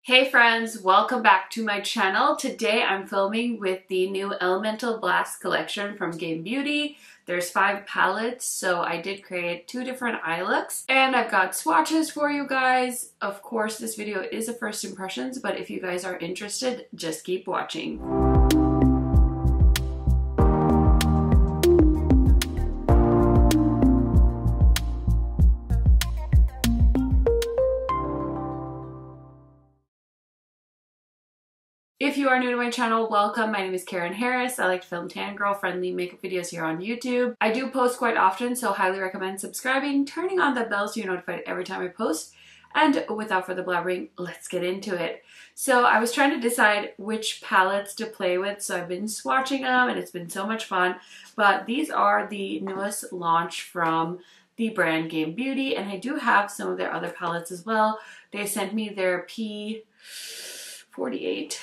Hey friends, welcome back to my channel. Today I'm filming with the new Elemental Blast collection from Beaute. There's 5 palettes, so I did create 2 different eye looks. And I've got swatches for you guys. Of course, this video is a first impressions, but if you guys are interested, just keep watching. If you are new to my channel, welcome. My name is KARENHARRIS. I like to film tan girl friendly makeup videos here on YouTube. I do post quite often, so highly recommend subscribing, turning on the bell so you're notified every time I post. And without further blabbering, let's get into it. So I was trying to decide which palettes to play with, so I've been swatching them and it's been so much fun. But these are the newest launch from the brand Beaute, and I do have some of their other palettes as well. They sent me their P48.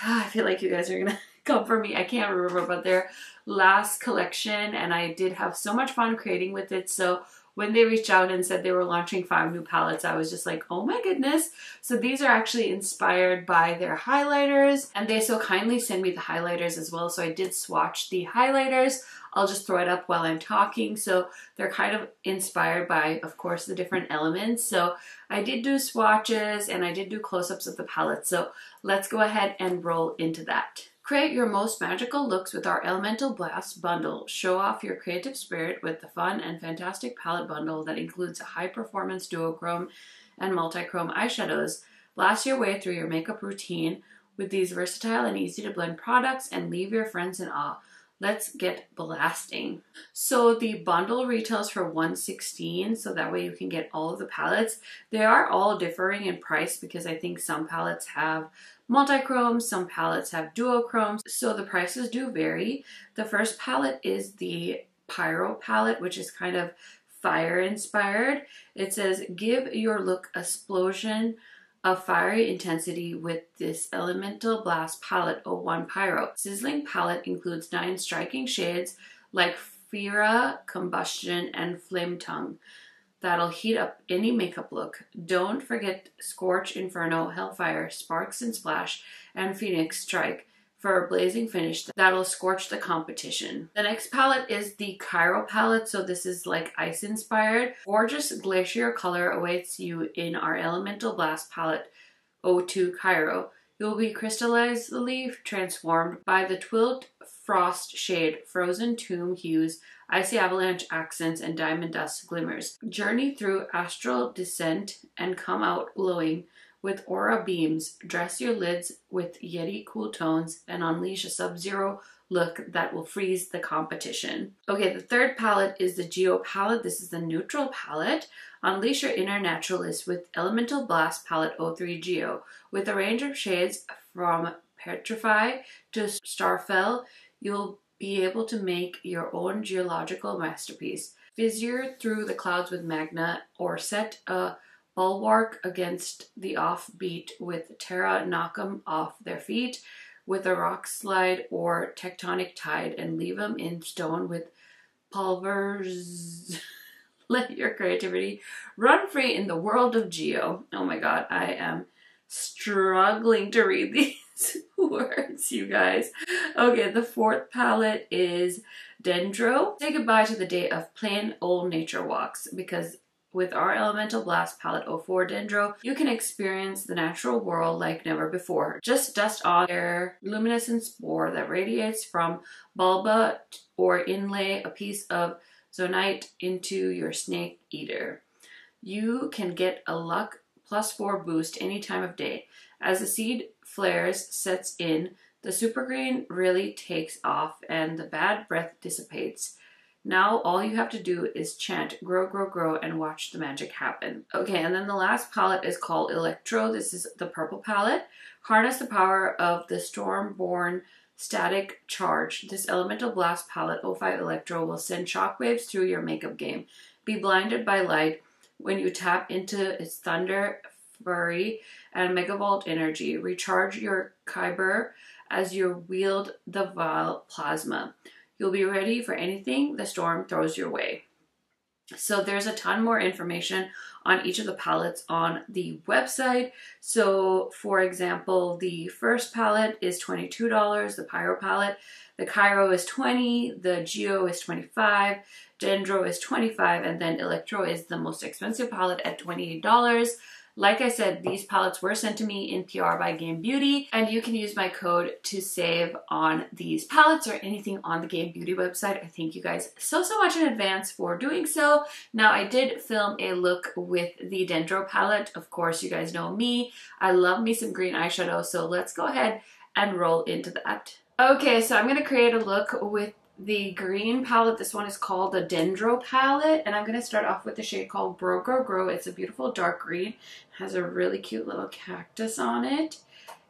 I feel like you guys are gonna come for me. I can't remember, but their last collection, and I did have so much fun creating with it. So when they reached out and said they were launching 5 new palettes, I was just like, oh my goodness. So these are actually inspired by their highlighters, and they so kindly sent me the highlighters as well. So I did swatch the highlighters. I'll just throw it up while I'm talking. So they're kind of inspired by, of course, the different elements. So I did do swatches and I did do close-ups of the palette. So let's go ahead and roll into that. Create your most magical looks with our Elemental Blast bundle. Show off your creative spirit with the fun and fantastic palette bundle that includes a high-performance duochrome and multi-chrome eyeshadows. Blast your way through your makeup routine with these versatile and easy-to-blend products and leave your friends in awe. Let's get blasting. So the bundle retails for $116, so that way you can get all of the palettes. They are all differing in price because I think some palettes have multi-chromes, some palettes have duochromes, so the prices do vary. The first palette is the Pyro palette, which is kind of fire inspired. It says, give your look a explosion of fiery intensity with this Elemental Blast palette 01 Pyro. Sizzling palette includes 9 striking shades like Fira, Combustion, and Flame Tongue that'll heat up any makeup look. Don't forget Scorch, Inferno, Hellfire, Sparks and Splash, and Phoenix Strike for a blazing finish that'll scorch the competition. The next palette is the Cairo palette, so this is like ice inspired. Gorgeous glacier color awaits you in our Elemental Blast palette 02 Cairo. You'll be crystallizedly transformed by the Twilit Frost shade, Frozen Tomb hues, Icy Avalanche accents, and Diamond Dust glimmers. Journey through astral descent and come out glowing with aura beams. Dress your lids with Yeti cool tones and unleash a Sub-Zero look that will freeze the competition. Okay, the third palette is the Geo palette. This is the neutral palette. Unleash your inner naturalist with Elemental Blast palette 03 Geo. With a range of shades from Petrify to Starfell, you'll be able to make your own geological masterpiece. Fissure through the clouds with Magna, or set a bulwark against the offbeat with Terra, knock 'em off their feet with a rock slide or tectonic tide and leave them in stone with pulvers. Let your creativity run free in the world of Geo. Oh my god, I am struggling to read these words, you guys. Okay, the fourth palette is Dendro. Say goodbye to the day of plain old nature walks, because with our Elemental Blast palette 04 Dendro, you can experience the natural world like never before. Just dust on air luminescent spore that radiates from bulba or inlay a piece of zonite into your snake eater. You can get a luck +4 boost any time of day. As the seed flares sets in, the super green really takes off and the bad breath dissipates. Now all you have to do is chant grow, grow, grow and watch the magic happen. Okay, and then the last palette is called Electro. This is the purple palette. Harness the power of the Stormborn static charge. This Elemental Blast palette 05 Electro will send shockwaves through your makeup game. Be blinded by light when you tap into its thunder, fury, and megavolt energy. Recharge your Kyber as you wield the Vile Plasma. You'll be ready for anything the storm throws your way. So there's a ton more information on each of the palettes on the website. So for example, the first palette is $22, the Pyro palette. The Cairo is $20, the Geo is $25, Dendro is $25, and then Electro is the most expensive palette at $28. Like I said, these palettes were sent to me in PR by Game Beauty, and you can use my code to save on these palettes or anything on the Game Beauty website. I thank you guys so much in advance for doing so. Now, I did film a look with the Dendro palette. Of course, you guys know me. I love me some green eyeshadow, so let's go ahead and roll into that. Okay, so I'm going to create a look with the green palette. This one is called the Dendro palette, and I'm going to start off with the shade called Grow Grow Grow. It's a beautiful dark green. It has a really cute little cactus on it,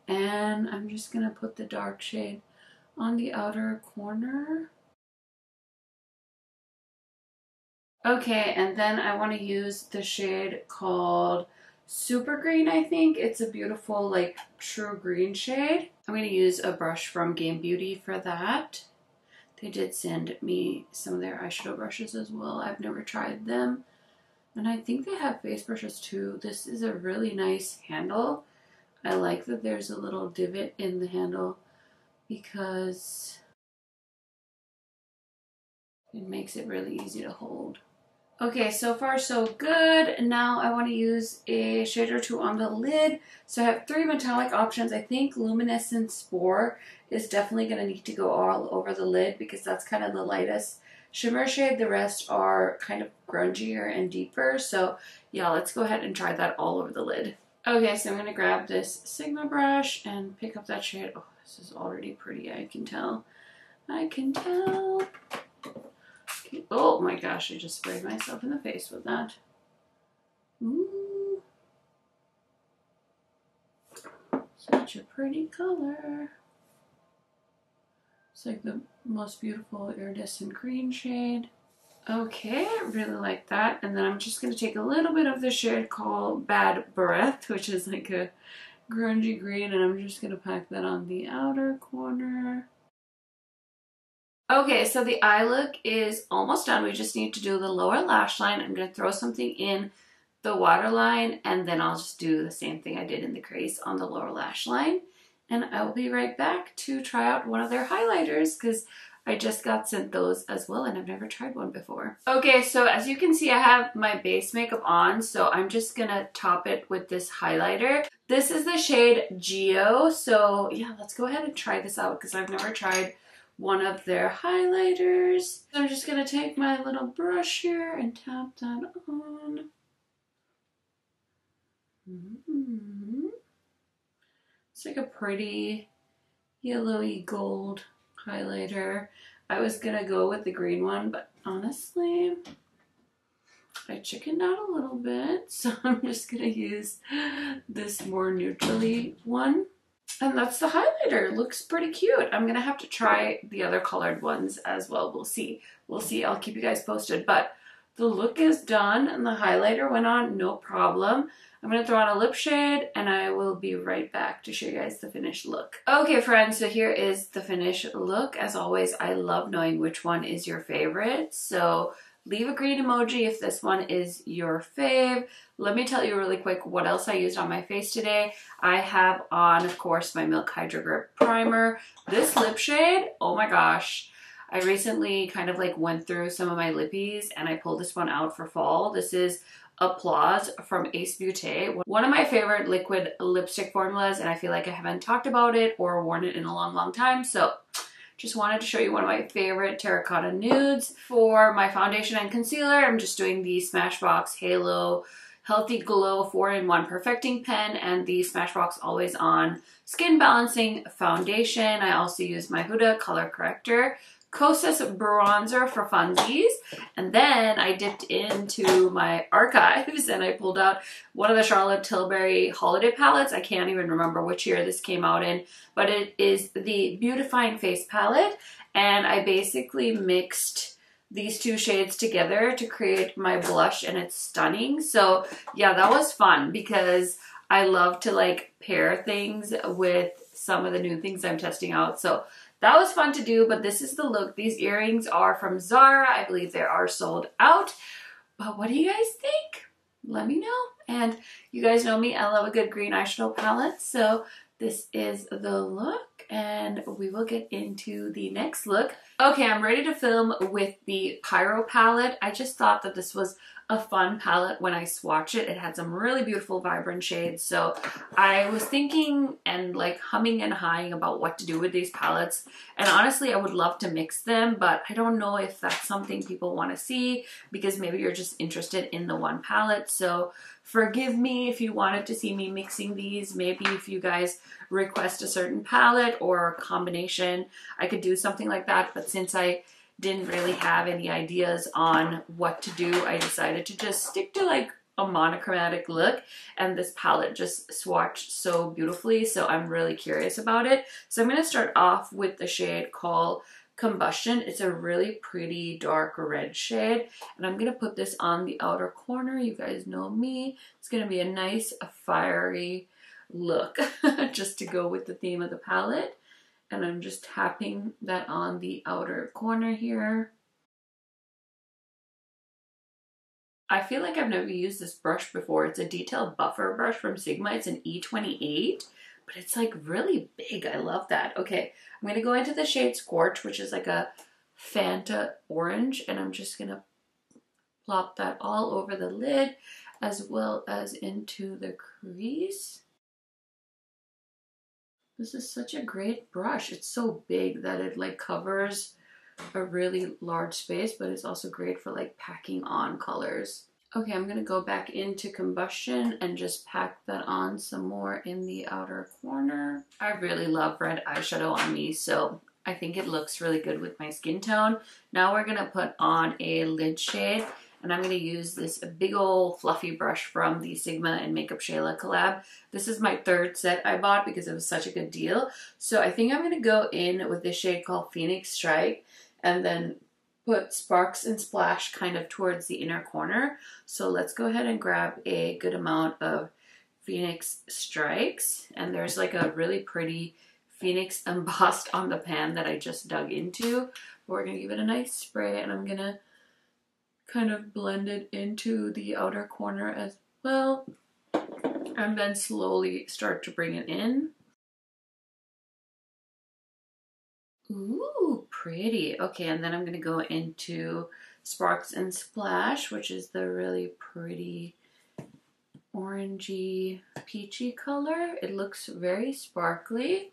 and I'm just going to put the dark shade on the outer corner. Okay, and then I want to use the shade called Super Green, I think. It's a beautiful, like, true green shade. I'm going to use a brush from Game Beauty for that. They did send me some of their eyeshadow brushes as well. I've never tried them. And I think they have face brushes too. This is a really nice handle. I like that there's a little divot in the handle because it makes it really easy to hold. Okay, so far so good. Now I want to use a shade or two on the lid. So I have 3 metallic options. I think Luminescent Spore is definitely going to need to go all over the lid because that's kind of the lightest shimmer shade. The rest are kind of grungier and deeper. So yeah, let's go ahead and try that all over the lid. Okay, so I'm going to grab this Sigma brush and pick up that shade. Oh, this is already pretty, I can tell. I can tell. Oh my gosh, I just sprayed myself in the face with that. Ooh. Such a pretty color. It's like the most beautiful iridescent green shade. Okay, I really like that. And then I'm just going to take a little bit of the shade called Bad Breath, which is like a grungy green, and I'm just going to pack that on the outer corner. Okay, so the eye look is almost done. We just need to do the lower lash line. I'm going to throw something in the waterline, and then I'll just do the same thing I did in the crease on the lower lash line. And I'll be right back to try out one of their highlighters because I just got sent those as well, and I've never tried one before. Okay, so as you can see, I have my base makeup on, so I'm just going to top it with this highlighter. This is the shade Geo, so yeah, let's go ahead and try this out because I've never tried one of their highlighters. So I'm just going to take my little brush here and tap that on. It's like a pretty yellowy gold highlighter. I was going to go with the green one, but honestly, I chickened out a little bit. So I'm just going to use this more neutrally one. And that's the highlighter. It looks pretty cute. I'm going to have to try the other colored ones as well. We'll see. We'll see. I'll keep you guys posted. But the look is done and the highlighter went on no problem. I'm going to throw on a lip shade and I will be right back to show you guys the finished look. Okay, friends, so here is the finished look. As always, I love knowing which one is your favorite. So leave a green emoji if this one is your fave. Let me tell you really quick what else I used on my face today. I have on, of course, my Milk Hydro Grip Primer. This lip shade, oh my gosh. I recently kind of like went through some of my lippies and I pulled this one out for fall. This is Applause from Ace Beaute. One of my favorite liquid lipstick formulas, and I feel like I haven't talked about it or worn it in a long time. So just wanted to show you one of my favorite terracotta nudes. For my foundation and concealer, I'm just doing the Smashbox Halo Healthy Glow 4-in-1 Perfecting Pen and the Smashbox Always On Skin Balancing Foundation. I also use my Huda Color Corrector Kosas bronzer for funsies, and then I dipped into my archives and I pulled out one of the Charlotte Tilbury holiday palettes. I can't even remember which year this came out in, but it is the Beautifying Face palette, and I basically mixed these two shades together to create my blush, and it's stunning. So yeah, that was fun because I love to like pair things with some of the new things I'm testing out. So that was fun to do, but this is the look. These earrings are from Zara. I believe they are sold out. But what do you guys think? let me know. And you guys know me, I love a good green eyeshadow palette. So this is the look, and we will get into the next look. Okay, I'm ready to film with the Pyro palette. I just thought that this was a fun palette when I swatch it. It had some really beautiful vibrant shades, so I was thinking and like humming and hawing about what to do with these palettes. And honestly, I would love to mix them, but I don't know if that's something people want to see, because maybe you're just interested in the one palette. So forgive me if you wanted to see me mixing these. Maybe if you guys request a certain palette or combination, I could do something like that. But since I didn't really have any ideas on what to do, I decided to just stick to like a monochromatic look, and this palette just swatched so beautifully, so I'm really curious about it. So I'm going to start off with the shade called Combustion. It's a really pretty dark red shade, and I'm going to put this on the outer corner. You guys know me. It's going to be a nice fiery look just to go with the theme of the palette. And I'm just tapping that on the outer corner here. I feel like I've never used this brush before. It's a detailed buffer brush from Sigma. It's an E28, but it's like really big. I love that. Okay, I'm gonna go into the shade Scorch, which is like a Fanta orange, and I'm just gonna plop that all over the lid as well as into the crease. This is such a great brush. It's so big that it like covers a really large space, but it's also great for like packing on colors. Okay, I'm gonna go back into Combustion and just pack that on some more in the outer corner. I really love red eyeshadow on me, so I think it looks really good with my skin tone. Now we're gonna put on a lid shade, and I'm going to use this big old fluffy brush from the Sigma and Makeup Shayla collab. This is my third set I bought because it was such a good deal. So I think I'm going to go in with this shade called Phoenix Strike and then put Sparks and Splash kind of towards the inner corner. So let's go ahead and grab a good amount of Phoenix Strikes. And there's like a really pretty Phoenix embossed on the pan that I just dug into. We're going to give it a nice spray, and I'm going to kind of blend it into the outer corner as well, and then slowly start to bring it in. Ooh, pretty. Okay, and then I'm going to go into Sparks and Splash, which is the really pretty orangey peachy color. It looks very sparkly,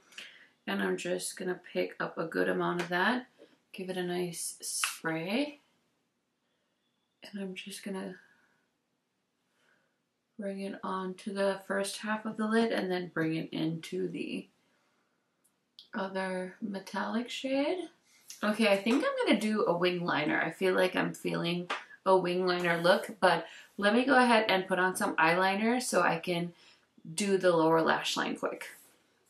and I'm just going to pick up a good amount of that, give it a nice spray. And I'm just gonna bring it onto the first half of the lid and then bring it into the other metallic shade. Okay, I think I'm gonna do a wing liner. I feel like I'm feeling a wing liner look, but let me go ahead and put on some eyeliner so I can do the lower lash line quick.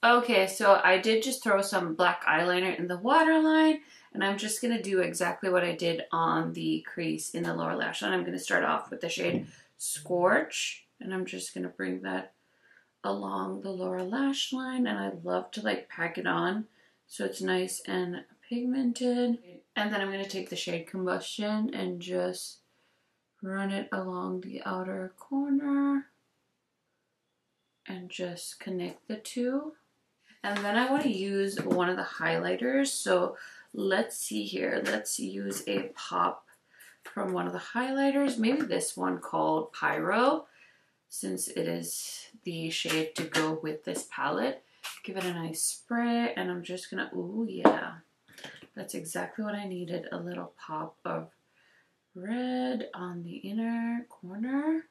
Okay, so I did just throw some black eyeliner in the waterline, and I'm just going to do exactly what I did on the crease in the lower lash line. I'm going to start off with the shade Scorch, and I'm just going to bring that along the lower lash line, and I love to like pack it on so it's nice and pigmented. And then I'm going to take the shade Combustion and just run it along the outer corner and just connect the two. And then I want to use one of the highlighters, so let's see here. Let's use a pop from one of the highlighters. Maybe this one called Pyro, since it is the shade to go with this palette. Give it a nice spray, and I'm just gonna, ooh yeah. That's exactly what I needed. A little pop of red on the inner corner.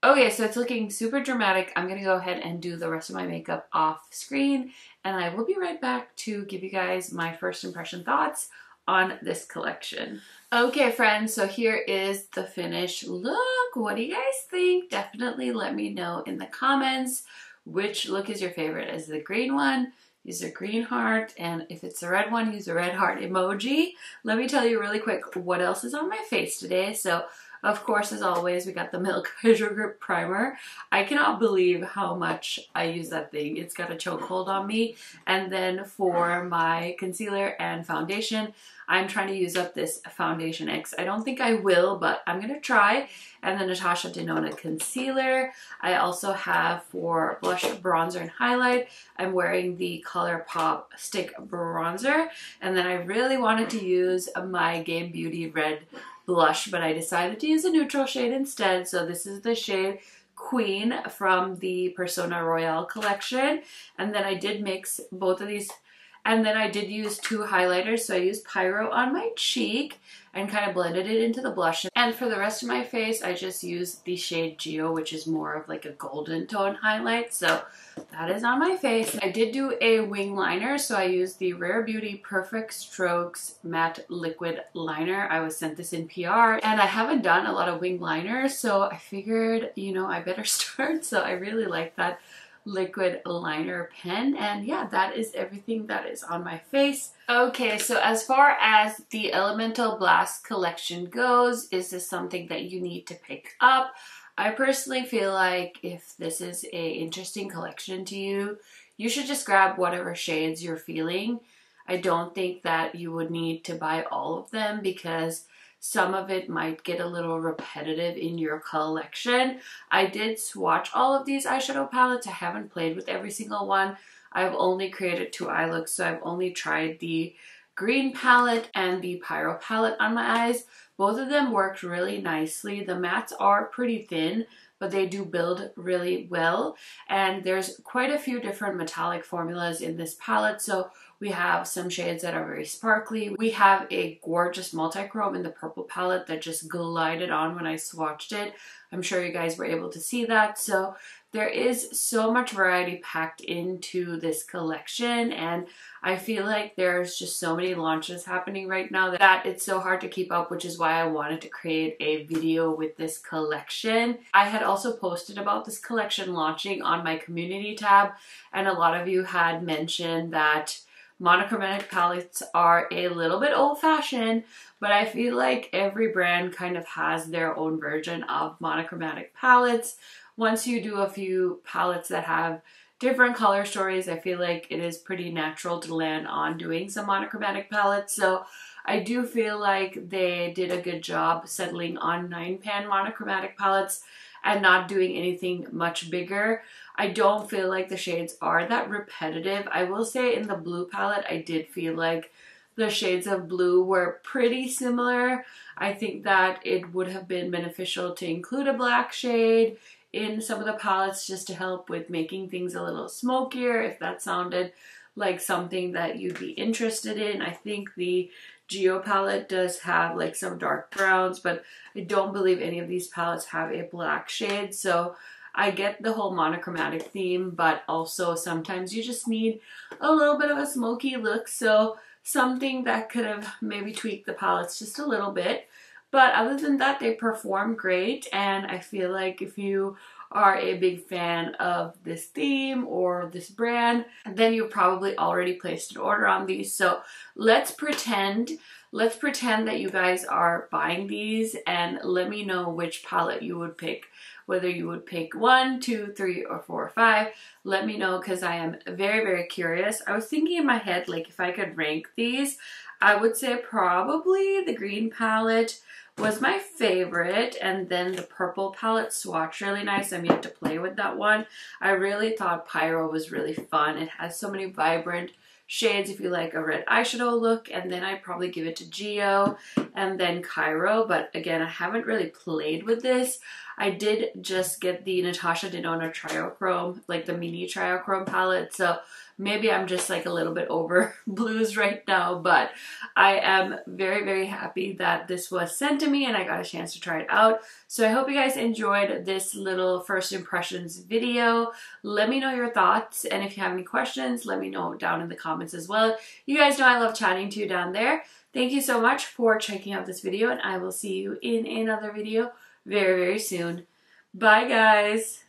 Okay, so it's looking super dramatic. I'm gonna go ahead and do the rest of my makeup off screen, and I will be right back to give you guys my first impression thoughts on this collection. Okay, friends, so here is the finished look. What do you guys think? Definitely let me know in the comments which look is your favorite. Is it the green one? Use a green heart, and if it's the red one, use a red heart emoji. Let me tell you really quick what else is on my face today. So Of course, as always, we got the Milk Hydro Grip Primer. I cannot believe how much I use that thing. It's got a chokehold on me. And then for my concealer and foundation, I'm trying to use up this Foundation X. I don't think I will, but I'm going to try. And the Natasha Denona Concealer. I also have for blush, bronzer, and highlight, I'm wearing the ColourPop Stick Bronzer. And then I really wanted to use my Game Beauty Red Blush, but I decided to use a neutral shade instead. So this is the shade Queen from the Persona Royale collection. And then I did mix both of these. And then I did use two highlighters. So I used Pyro on my cheek and kind of blended it into the blush. And for the rest of my face, I just used the shade Geo, which is more of like a golden tone highlight. So that is on my face. I did do a wing liner. So I used the Rare Beauty Perfect Strokes Matte Liquid Liner. I was sent this in PR. And I haven't done a lot of wing liners. So I figured, you know, I better start. So I really like that liquid liner pen. And yeah, that is everything that is on my face. Okay, so as far as the Elemental Blast collection goes, is this something that you need to pick up? I personally feel like if this is a interesting collection to you, you should just grab whatever shades you're feeling. I don't think that you would need to buy all of them because some of it might get a little repetitive in your collection. I did swatch all of these eyeshadow palettes. I haven't played with every single one. I've only created 2 eye looks, so I've only tried the green palette and the Pyro palette on my eyes. Both of them worked really nicely. The mattes are pretty thin, but they do build really well. And there's quite a few different metallic formulas in this palette. So we have some shades that are very sparkly. We have a gorgeous multi-chrome in the purple palette that just glided on when I swatched it. I'm sure you guys were able to see that. So there is so much variety packed into this collection, and I feel like there's just so many launches happening right now that it's so hard to keep up, which is why I wanted to create a video with this collection. I had also posted about this collection launching on my community tab, and a lot of you had mentioned that monochromatic palettes are a little bit old-fashioned, but I feel like every brand kind of has their own version of monochromatic palettes. Once you do a few palettes that have different color stories, I feel like it is pretty natural to land on doing some monochromatic palettes. So I do feel like they did a good job settling on 9-pan monochromatic palettes and not doing anything much bigger. I don't feel like the shades are that repetitive. I will say in the blue palette, I did feel like the shades of blue were pretty similar. I think that it would have been beneficial to include a black shade in some of the palettes just to help with making things a little smokier, if that sounded like something that you'd be interested in. I think the Geo palette does have like some dark browns, but I don't believe any of these palettes have a black shade. So I get the whole monochromatic theme, but also sometimes you just need a little bit of a smoky look. So something that could have maybe tweaked the palettes just a little bit. But other than that, they perform great, and I feel like if you are a big fan of this theme or this brand, then you've probably already placed an order on these. So let's pretend that you guys are buying these, and let me know which palette you would pick. Whether you would pick 1, 2, 3, or 4, or 5. Let me know, because I am very, very curious. I was thinking in my head, like if I could rank these, I would say probably the green palette was my favorite, and then the purple palette swatched really nice. I'm yet to play with that one. I really thought Pyro was really fun. It has so many vibrant shades if you like a red eyeshadow look, and then I'd probably give it to Geo and then Cairo. But again, I haven't really played with this. I did just get the Natasha Denona Triochrome, like the mini Triochrome palette, so maybe I'm just like a little bit over blues right now, but I am very, very happy that this was sent to me and I got a chance to try it out. So I hope you guys enjoyed this little first impressions video. Let me know your thoughts, and if you have any questions, let me know down in the comments as well. You guys know I love chatting to you down there. Thank you so much for checking out this video, and I will see you in another video very, very soon. Bye, guys.